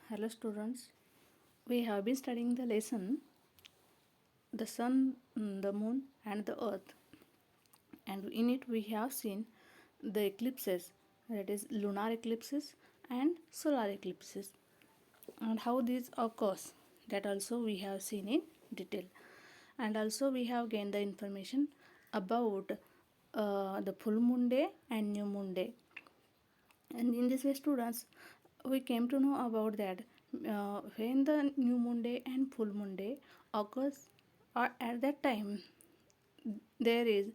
Hello students, we have been studying the lesson the sun, the moon and the earth, and in it we have seen the eclipses, that is lunar eclipses and solar eclipses, and how these occurs, that also we have seen in detail. And also we have gained the information about the full moon day and new moon day. And in this way students, we came to know about that when the new moon day and full moon day occurs, or at that time there is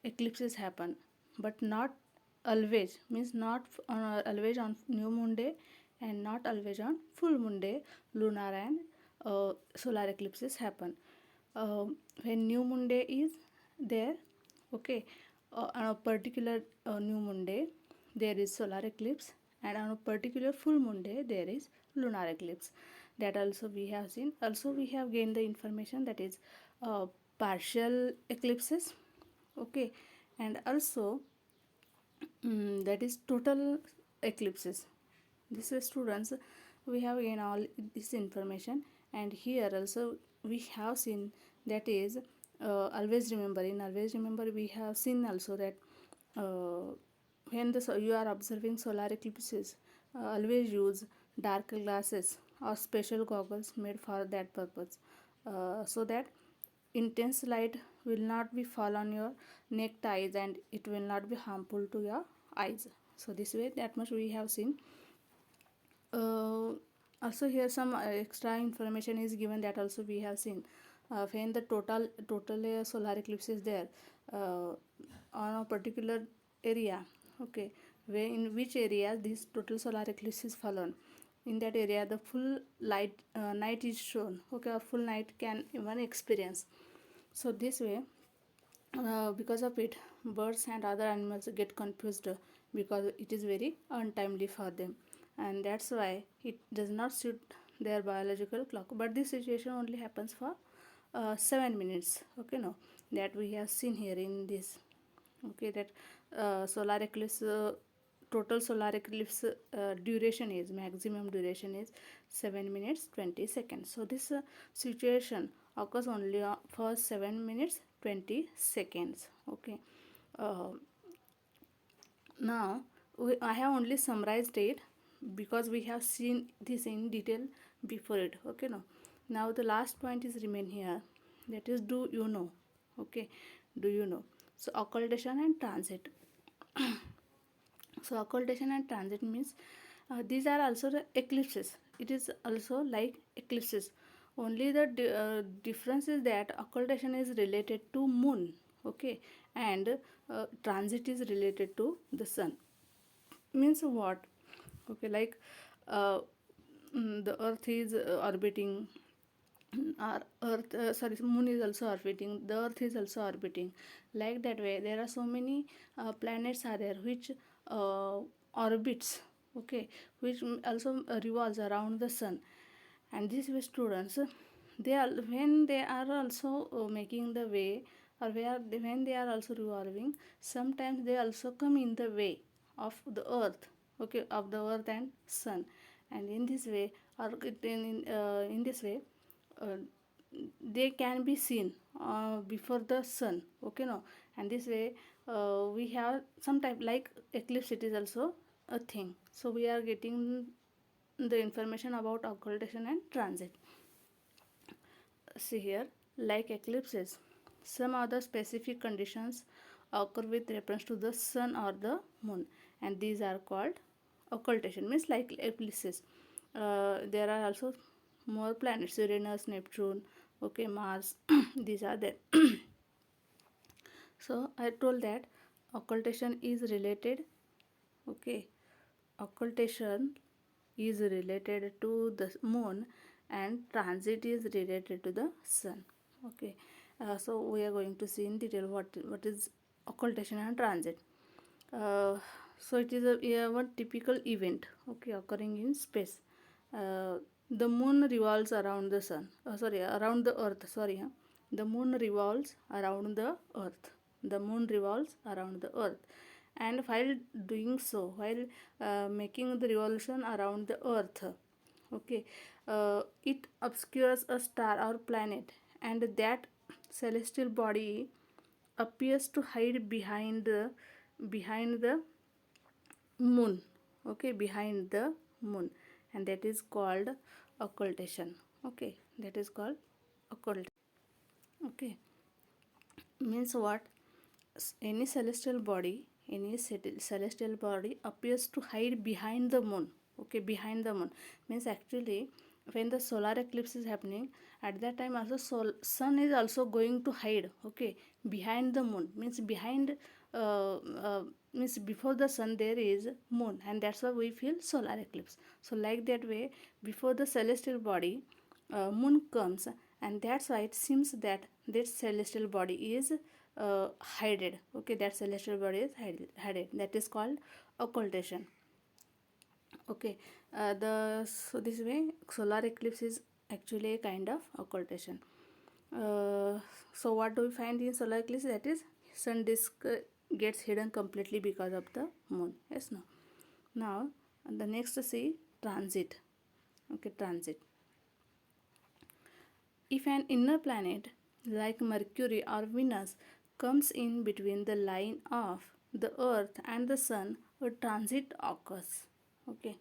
eclipses happen, but not always, means not always on new moon day and not always on full moon day lunar and solar eclipses happen. uh, when new moon day is there, okay, on a particular new moon day there is solar eclipse, and on a particular full moon day there is lunar eclipse. That also we have seen. Also we have gained the information, that is partial eclipses, okay, and also that is total eclipses. This is students, we have gained all this information. And here also we have seen, that is always remember, in always remember we have seen also that when you are observing solar eclipses, always use dark glasses or special goggles made for that purpose, so that intense light will not be fall on your neckties and it will not be harmful to your eyes. So this way, that much we have seen. Also here some extra information is given, that also we have seen. When the total solar eclipse is there on a particular area, okay, where in which area this total solar eclipse is fallen, in that area the full light night is shown, okay, or full night can even experience. So this way, because of it, birds and other animals get confused, because it is very untimely for them, and that's why it does not suit their biological clock. But this situation only happens for 7 minutes, okay, no, that we have seen here in this, okay, that solar eclipse total solar eclipse duration is, maximum duration is 7 minutes 20 seconds. So this situation occurs only for 7 minutes 20 seconds, okay. uh, Now I have only summarized it, because we have seen this in detail before it, okay, no. Now the last point is remain here, that is, do you know, okay, do you know. So occultation and transit. So occultation and transit means these are also the eclipses. It is also like eclipses. Only the difference is that occultation is related to moon, okay, and transit is related to the sun. Means what? Okay, like uh, the earth is orbiting, our earth sorry, moon is also orbiting, the earth is also orbiting. Like that way, there are so many planets are there which orbits, okay, which also revolves around the sun. And these way students, they are, when they are also making the way, or when they are also revolving, sometimes they also come in the way of the earth, okay, of the earth and sun. And in this way, or in this way, uh, they can be seen before the sun, okay, no. And this way, we have some type like eclipse, it is also a thing. So we are getting the information about occultation and transit. See here, like eclipses, some other specific conditions occur with reference to the sun or the moon, and these are called occultation, means like eclipses. There are also more planets, Uranus, Neptune, okay, Mars, these are there. So I told that occultation is related, okay, occultation is related to the moon and transit is related to the sun, okay. So we are going to see in detail what is occultation and transit. So it is a one typical event, okay, occurring in space. uh, the moon revolves around the sun, sorry, around the earth, sorry, huh? The moon revolves around the earth, the moon revolves around the earth. And while doing so, while making the revolution around the earth, Okay, it obscures a star or planet, and that celestial body appears to hide behind the moon. Okay, behind the moon, and that is called occultation. Okay, that is called occult. Okay, means what? Any celestial body, celestial body appears to hide behind the moon. Okay, behind the moon means actually when the solar eclipse is happening, at that time also sun is also going to hide. Okay, behind the moon means behind means before the sun there is moon, and that's why we feel solar eclipse. So like that way, before the celestial body, moon comes, and that's why it seems that this celestial body is hidden. Okay, that celestial body is hidden. That is called occultation. Okay, the so this way solar eclipse is actually a kind of occultation. So what do we find in solar eclipse? That is sun disk gets hidden completely because of the moon. Yes, no. Now the next see transit. Okay, transit. If an inner planet like Mercury or Venus comes in between the line of the Earth and the Sun, a transit occurs. Okay,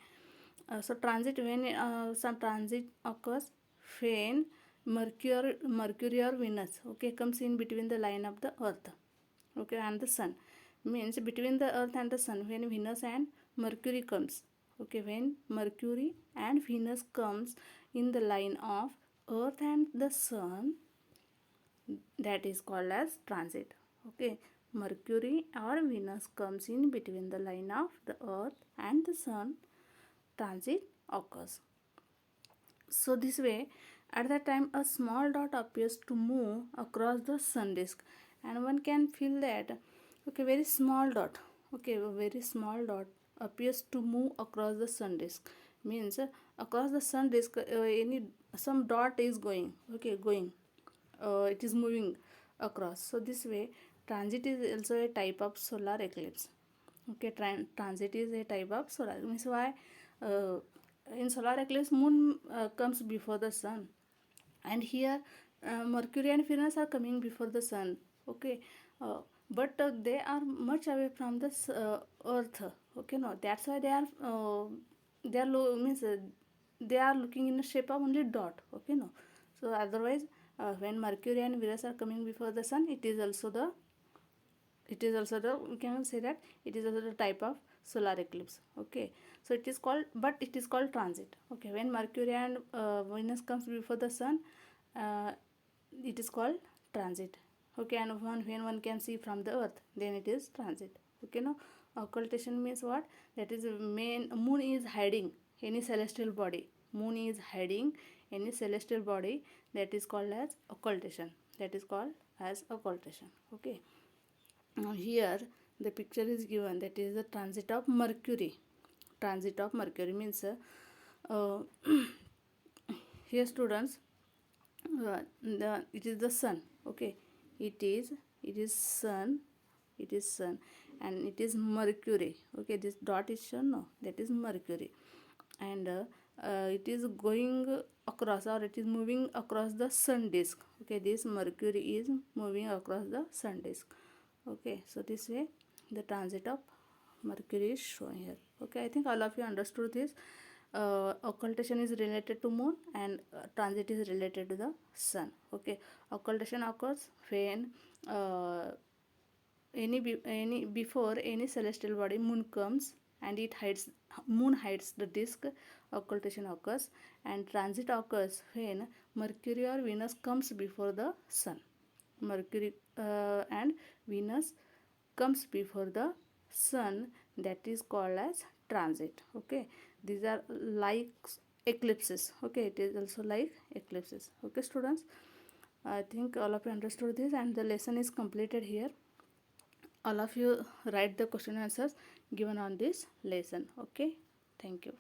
so transit when some transit occurs when Mercury or Venus, okay, comes in between the line of the Earth, okay, and the Sun. Means between the Earth and the Sun, when Venus and Mercury comes. Okay, when Mercury and Venus comes in the line of Earth and the Sun, that is called as transit. Okay, Mercury or Venus comes in between the line of the Earth and the Sun, transit occurs. So this way, at that time a small dot appears to move across the sun disk, and one can feel that, okay, very small dot, okay, a very small dot appears to move across the sun disk. Means across the sun disk, any some dot is going, okay, going, it is moving across. So this way transit is also a type of solar eclipse. Okay, transit is a type of solar, means why uh, in solar eclipse moon comes before the sun, and here Mercury and Venus are coming before the sun. Okay, but they are much away from the earth. Okay, no, that's why they are low, means they are looking in the shape of only dot. Okay, no, so otherwise when Mercury and Venus are coming before the sun, it is also the we can say that it is also the type of solar eclipse. Okay, so it is called, but it is called transit. Okay, when Mercury and Venus comes before the sun, uh, it is called transit. Okay, and when one can see from the earth, then it is transit. Okay, now occultation means what? That is main moon is hiding any celestial body. Moon is hiding any celestial body, that is called as occultation. That is called as occultation. Okay, now here the picture is given, that is the transit of Mercury. Transit of Mercury means uh, here students, it is the sun. Okay, it is sun, and it is Mercury. Okay, this dot is shown, no, that is Mercury, and it is going across, or it is moving across the sun disk. Okay, this Mercury is moving across the sun disk. Okay, so this way the transit of Mercury is shown here. Okay, I think all of you understood this. Occultation is related to moon, and transit is related to the sun. Okay, occultation occurs when any before any celestial body moon comes, and it hides, moon hides the disk. Occultation occurs, and transit occurs when Mercury or Venus comes before the sun. Mercury and Venus comes before the sun, that is called as transit. Okay, these are like eclipses. Okay, it is also like eclipses. Okay, students, I think all of you understood this, and the lesson is completed here. All of you write the question answers given on this lesson. Okay, thank you.